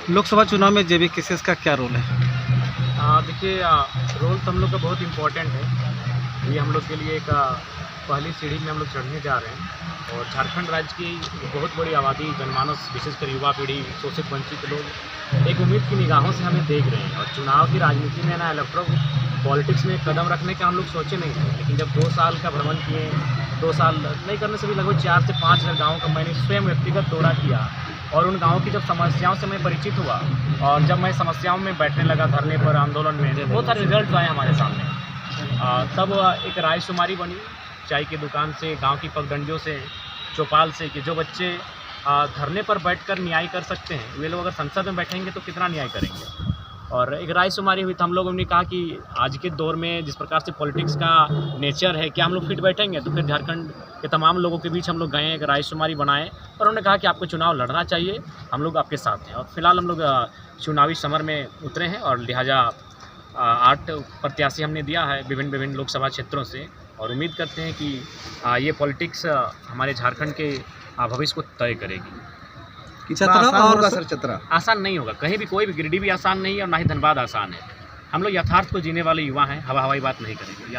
लोकसभा चुनाव में जेबी केसेस का क्या रोल है? देखिए, रोल तो हम लोग का बहुत इम्पोर्टेंट है। ये हम लोग के लिए एक पहली सीढ़ी में हम लोग चढ़ने जा रहे हैं और झारखंड राज्य की बहुत बड़ी आबादी, जनमानस, विशेषकर युवा पीढ़ी, शोषित वंचित लोग एक उम्मीद की निगाहों से हमें देख रहे हैं। और चुनाव की राजनीति में ना, इलेक्ट्रल पॉलिटिक्स में कदम रखने का हम लोग सोचे नहीं थे, लेकिन जब 2 साल का भ्रमण किए, 2 साल नहीं करने से भी लगभग 4 से 5 हज़ार गाँव का मैंने स्वयं व्यक्तिगत दौरा किया और उन गाँव की जब समस्याओं से मैं परिचित हुआ और जब मैं समस्याओं में बैठने लगा, धरने पर, आंदोलन में, बहुत सारे रिजल्ट आए हमारे सामने। तब एक रायशुमारी बनी, चाय की दुकान से, गांव की पगडंडियों से, चौपाल से, कि जो बच्चे धरने पर बैठकर न्याय कर सकते हैं, वे लोग अगर संसद में बैठेंगे तो कितना न्याय करेंगे। और एक रायशुमारी हुई, तो हम लोगों ने कहा कि आज के दौर में जिस प्रकार से पॉलिटिक्स का नेचर है, क्या हम लोग फिट बैठेंगे? तो फिर झारखंड के तमाम लोगों के बीच हम लोग गए, एक रायशुमारी बनाए और उन्होंने कहा कि आपको चुनाव लड़ना चाहिए, हम लोग आपके साथ हैं। और फिलहाल हम लोग चुनावी समर में उतरे हैं और लिहाजा 8 प्रत्याशी हमने दिया है विभिन्न लोकसभा क्षेत्रों से और उम्मीद करते हैं कि ये पॉलिटिक्स हमारे झारखंड के भविष्य को तय करेगी। चतरा और सर चतरा आसान नहीं होगा, कहीं भी कोई भी, गिरिडीह भी आसान नहीं है और ना ही धनबाद आसान है। हम लोग यथार्थ को जीने वाले युवा हैं, हवाई बात नहीं करेंगे।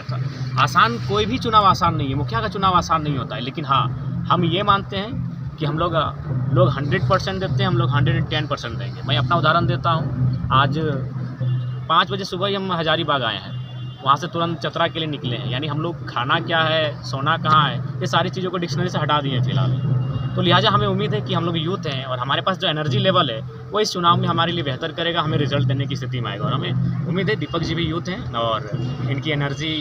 आसान कोई भी चुनाव आसान नहीं है, मुखिया का चुनाव आसान नहीं होता है, लेकिन हाँ, हम ये मानते हैं कि हम लोग 100% देते हैं, हम लोग 110% देंगे। मैं अपना उदाहरण देता हूँ। आज 5 बजे सुबह ही हम हजारीबाग आए हैं, वहाँ से तुरंत चतरा के लिए निकले हैं। यानी हम लोग खाना क्या है, सोना कहाँ है, ये सारी चीज़ों को डिक्शनरी से हटा दिए फिलहाल। तो लिहाजा हमें उम्मीद है कि हम लोग यूथ हैं और हमारे पास जो एनर्जी लेवल है वो इस चुनाव में हमारे लिए बेहतर करेगा, हमें रिजल्ट देने की स्थिति में आएगा। और हमें उम्मीद है दीपक जी भी यूथ हैं और इनकी एनर्जी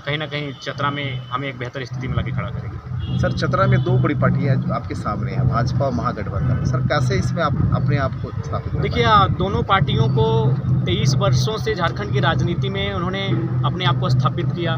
कहीं ना कहीं चतरा में हमें एक बेहतर स्थिति में लाके खड़ा करेगी। सर, चतरा में 2 बड़ी पार्टियां आपके सामने हैं, भाजपा और महागठबंधन। सर, कैसे इसमें आप अपने आप को स्थापित? देखिए, दोनों पार्टियों को 23 वर्षों से झारखंड की राजनीति में उन्होंने अपने आप को स्थापित किया।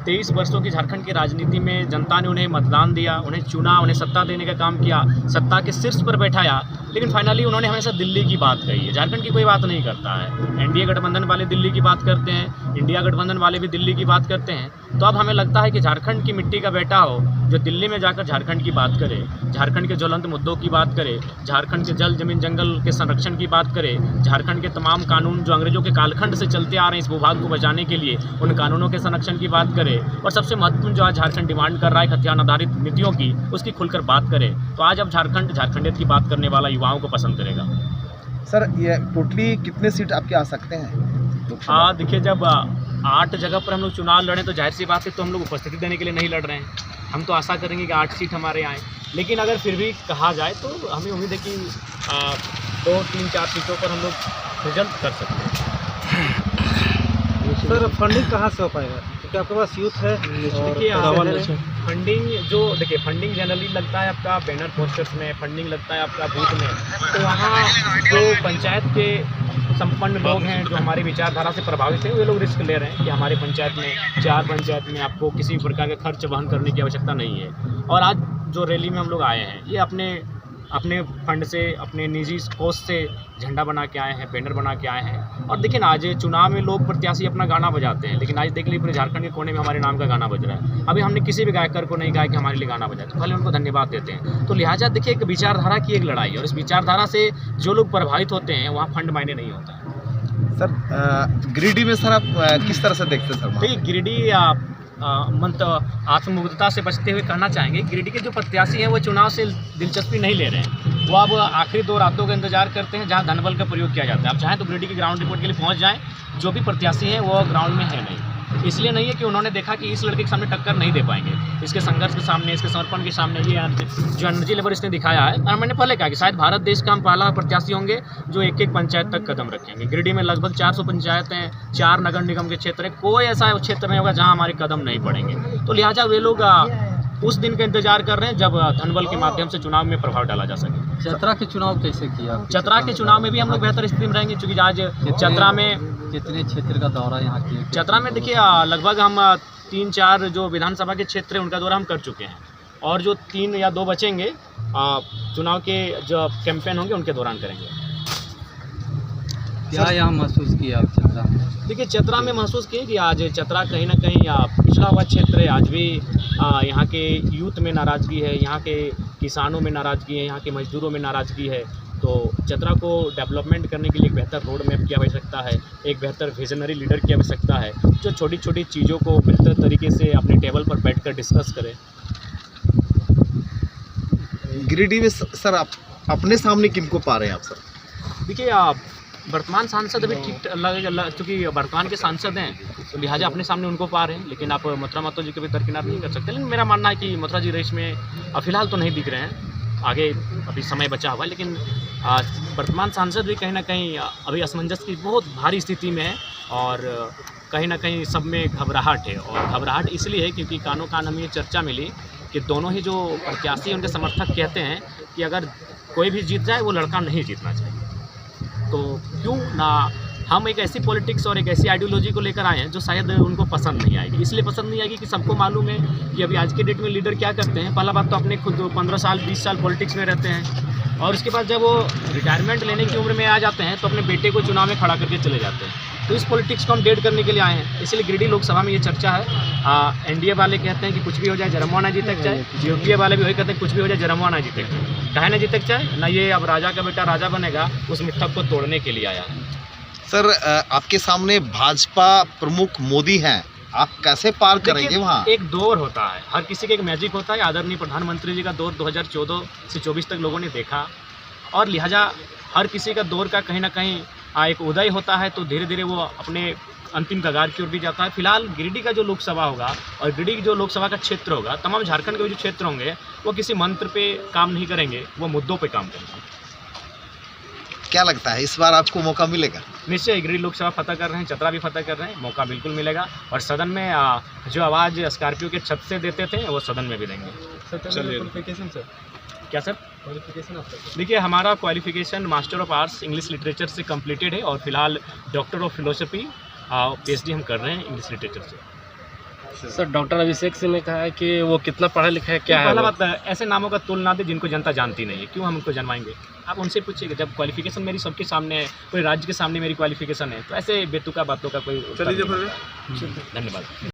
23 वर्षों की झारखंड की राजनीति में जनता ने उन्हें मतदान दिया, उन्हें चुना, उन्हें सत्ता देने का काम किया, सत्ता के शीर्ष पर बैठाया, लेकिन फाइनली उन्होंने हमेशा दिल्ली की बात कही है। झारखंड की कोई बात नहीं करता है। एनडीए गठबंधन वाले दिल्ली की बात करते हैं, इंडिया गठबंधन वाले भी दिल्ली की बात करते हैं। तो अब हमें लगता है कि झारखंड की मिट्टी का बेटा हो जो दिल्ली में जाकर झारखंड की बात करे, झारखंड के ज्वलंत मुद्दों की बात करे, झारखंड के जल, जमीन, जंगल के संरक्षण की बात करे, झारखंड के तमाम कानून जो अंग्रेजों के कालखंड से चलते आ रहे हैं इस भूभाग को बचाने के लिए, उन कानूनों के संरक्षण की बात करे। और सबसे महत्वपूर्ण जो आज झारखंड डिमांड कर रहा है हथियार आधारित नीतियों की, उसकी खुलकर बात करे। तो आज अब झारखंडियत की बात करने वाला युवाओं को पसंद करेगा। सर, ये टोटली कितने सीट आपके आ सकते हैं? देखिए, जब 8 जगह पर हम लोग चुनाव लड़े तो जाहिर सी बात है, तो हम लोग उपस्थिति देने के लिए नहीं लड़ रहे हैं। हम तो आशा करेंगे कि 8 सीट हमारे आएँ, लेकिन अगर फिर भी कहा जाए तो हमें उम्मीद है कि 2, 3, 4 सीटों पर हम लोग रिजल्ट कर सकते हैं। सर, फंडिंग कहाँ से हो पाएगा, क्योंकि आपके पास यूथ है? देखिए, फंडिंग जनरली लगता है आपका बैनर पोस्टर्स में, फंडिंग लगता है आपका बूथ में। तो वहाँ जो पंचायत के संपन्न लोग हैं, जो हमारी विचारधारा से प्रभावित हैं, वे लोग रिस्क ले रहे हैं कि हमारी पंचायत में, 4 पंचायत में आपको किसी प्रकार के खर्च वहन करने की आवश्यकता नहीं है। और आज जो रैली में हम लोग आए हैं, ये अपने फंड से, अपने निजी कोष से झंडा बना के आए हैं, बैनर बना के आए हैं। और देखिए ना, आज चुनाव में लोग प्रत्याशी अपना गाना बजाते हैं, लेकिन आज देख लीजिए पूरे झारखंड के कोने में हमारे नाम का गाना बज रहा है। अभी हमने किसी भी गायकर को नहीं कहा कि हमारे लिए गाना बजाए, तो पहले उनको धन्यवाद देते हैं। तो लिहाजा देखिए, एक विचारधारा की एक लड़ाई, और इस विचारधारा से जो लोग प्रभावित होते हैं वहाँ फंड मायने नहीं होता है। सर, गिरिडीह में सर आप किस तरह से देखते हैं? सर, देखिए, गिरिडीह आत्ममुग्धता से बचते हुए कहना चाहेंगे, गिरिडीह के जो प्रत्याशी हैं वो चुनाव से दिलचस्पी नहीं ले रहे हैं। वो अब आखिरी 2 रातों का इंतजार करते हैं जहां धनबल का प्रयोग किया जाता है। आप चाहें तो गिरिडीह की ग्राउंड रिपोर्ट के लिए पहुंच जाएं, जो भी प्रत्याशी हैं वो ग्राउंड में है नहीं। इसलिए नहीं है कि उन्होंने देखा कि इस लड़के के सामने टक्कर नहीं दे पाएंगे, इसके संघर्ष के सामने, इसके समर्पण के सामने, ये जो एनर्जी लेवल इसने दिखाया है। और मैंने पहले कहा कि शायद भारत देश का हम पहला प्रत्याशी होंगे जो एक पंचायत तक कदम रखेंगे। गिरिडीह में लगभग 400 पंचायतें, 4 नगर निगम के क्षेत्र है, कोई ऐसा क्षेत्र नहीं होगा जहाँ हमारे कदम नहीं पड़ेंगे। तो लिहाजा वे लोग उस दिन का इंतजार कर रहे हैं जब धनबल के माध्यम से चुनाव में प्रभाव डाला जा सके। चतरा के चुनाव कैसे किया? चतरा के चुनाव में भी हम लोग बेहतर स्थिति में रहेंगे, क्योंकि आज चतरा में कितने क्षेत्र का दौरा यहाँ किया? चतरा में देखिए, लगभग हम 3-4 जो विधानसभा के क्षेत्र हैं उनका दौरा हम कर चुके हैं, और जो 3 या 2 बचेंगे चुनाव के जो कैंपेन होंगे उनके दौरान करेंगे। क्या यहाँ महसूस किया आप चतरा में? देखिए, चतरा में महसूस किए कि आज चतरा कहीं ना कहीं पिछड़ा हुआ क्षेत्र है। आज भी यहाँ के यूथ में नाराज़गी है, यहाँ के किसानों में नाराज़गी है, यहाँ के मजदूरों में नाराज़गी है। तो चतरा को डेवलपमेंट करने के लिए एक बेहतर रोड मैप की आवश्यकता है, एक बेहतर विजनरी लीडर की आवश्यकता है, जो छोटी छोटी चीज़ों को बेहतर तरीके से अपने टेबल पर बैठकर डिस्कस करे। गिरिडीह में सर आप अपने सामने किनको पा रहे हैं आप सर? देखिए वर्तमान सांसद अभी ठीक अलग चूँकि वर्तमान के सांसद हैं तो लिहाजा अपने सामने उनको पा रहे हैं, लेकिन आप मथुरा महतो जी के भी दरकिनार नहीं कर सकते। लेकिन मेरा मानना है कि मथुरा जी रेस में फ़िलहाल तो नहीं दिख रहे हैं, आगे अभी समय बचा हुआ है, लेकिन वर्तमान सांसद भी कहीं ना कहीं अभी असमंजस की बहुत भारी स्थिति में है और कहीं ना कहीं सब में घबराहट है। और घबराहट इसलिए है क्योंकि कानों कान हमें ये चर्चा मिली कि दोनों ही जो प्रत्याशी उनके समर्थक कहते हैं कि अगर कोई भी जीत जाए वो लड़का नहीं जीतना चाहिए। तो क्यों ना हम एक ऐसी पॉलिटिक्स और एक ऐसी आइडियोलॉजी को लेकर आए हैं जो शायद उनको पसंद नहीं आएगी। इसलिए पसंद नहीं आएगी कि सबको मालूम है कि अभी आज के डेट में लीडर क्या करते हैं। पहला बात तो अपने खुद 15 साल 20 साल पॉलिटिक्स में रहते हैं और उसके बाद जब वो रिटायरमेंट लेने की उम्र में आ जाते हैं तो अपने बेटे को चुनाव में खड़ा करके चले जाते हैं। तो इस पॉलिटिक्स को हम डेड करने के लिए आए हैं। इसलिए गिरिडीह लोकसभा में ये चर्चा है। एनडीए वाले कहते हैं कि कुछ भी हो जाए जरमुआ ना जीतक जाए, यूपीए वाले भी वही कहते हैं कुछ भी हो जाए जरमुआ ना जीतक जाए। काहे ना जीतक जाए ना, ये अब राजा का बेटा राजा बनेगा, उस मिथक को तोड़ने के लिए आया है। सर आपके सामने भाजपा प्रमुख मोदी हैं, आप कैसे पार करेंगे वहाँ? एक दौर होता है, हर किसी का एक मैजिक होता है। आदरणीय प्रधानमंत्री जी का दौर 2014 से 24 तक लोगों ने देखा और लिहाजा हर किसी का दौर का कहीं ना कहीं एक उदय होता है, तो धीरे धीरे वो अपने अंतिम कगार की ओर भी जाता है। फिलहाल गिरिडीह का जो लोकसभा होगा और गिरिडीह जो लोकसभा का क्षेत्र होगा, तमाम झारखंड के जो क्षेत्र होंगे वो किसी मंत्र पे काम नहीं करेंगे, वो मुद्दों पे काम करेंगे। क्या लगता है इस बार आपको मौका मिलेगा? निश्चय गिरिडीह लोकसभा फतह कर रहे हैं, चतरा भी फतह कर रहे हैं, मौका बिल्कुल मिलेगा और सदन में जो आवाज़ स्कॉर्पियो के छत से देते थे वो सदन में भी देंगे। सर क्या सर क्वालिफिकेशन आपका? देखिए हमारा qualification master of arts English literature से कंप्लीटेड है और फिलहाल डॉक्टर ऑफ फिलोसफी पीएचडी हम कर रहे हैं इंग्लिश लिटरेचर से। सर डॉक्टर अभिषेक सिंह ने कहा है कि वो कितना पढ़ा लिखा है, क्या है पहला वो? बात ऐसे नामों का तोल ना दे जिनको जनता जानती नहीं है, क्यों हम उनको जनवाएंगे? आप उनसे पूछिएगा। जब क्वालिफिकेशन मेरी सबके सामने है, कोई राज्य के सामने मेरी क्वालिफिकेशन है, तो ऐसे बेतुका बातों का कोई उत्तर नहीं होता है। धन्यवाद।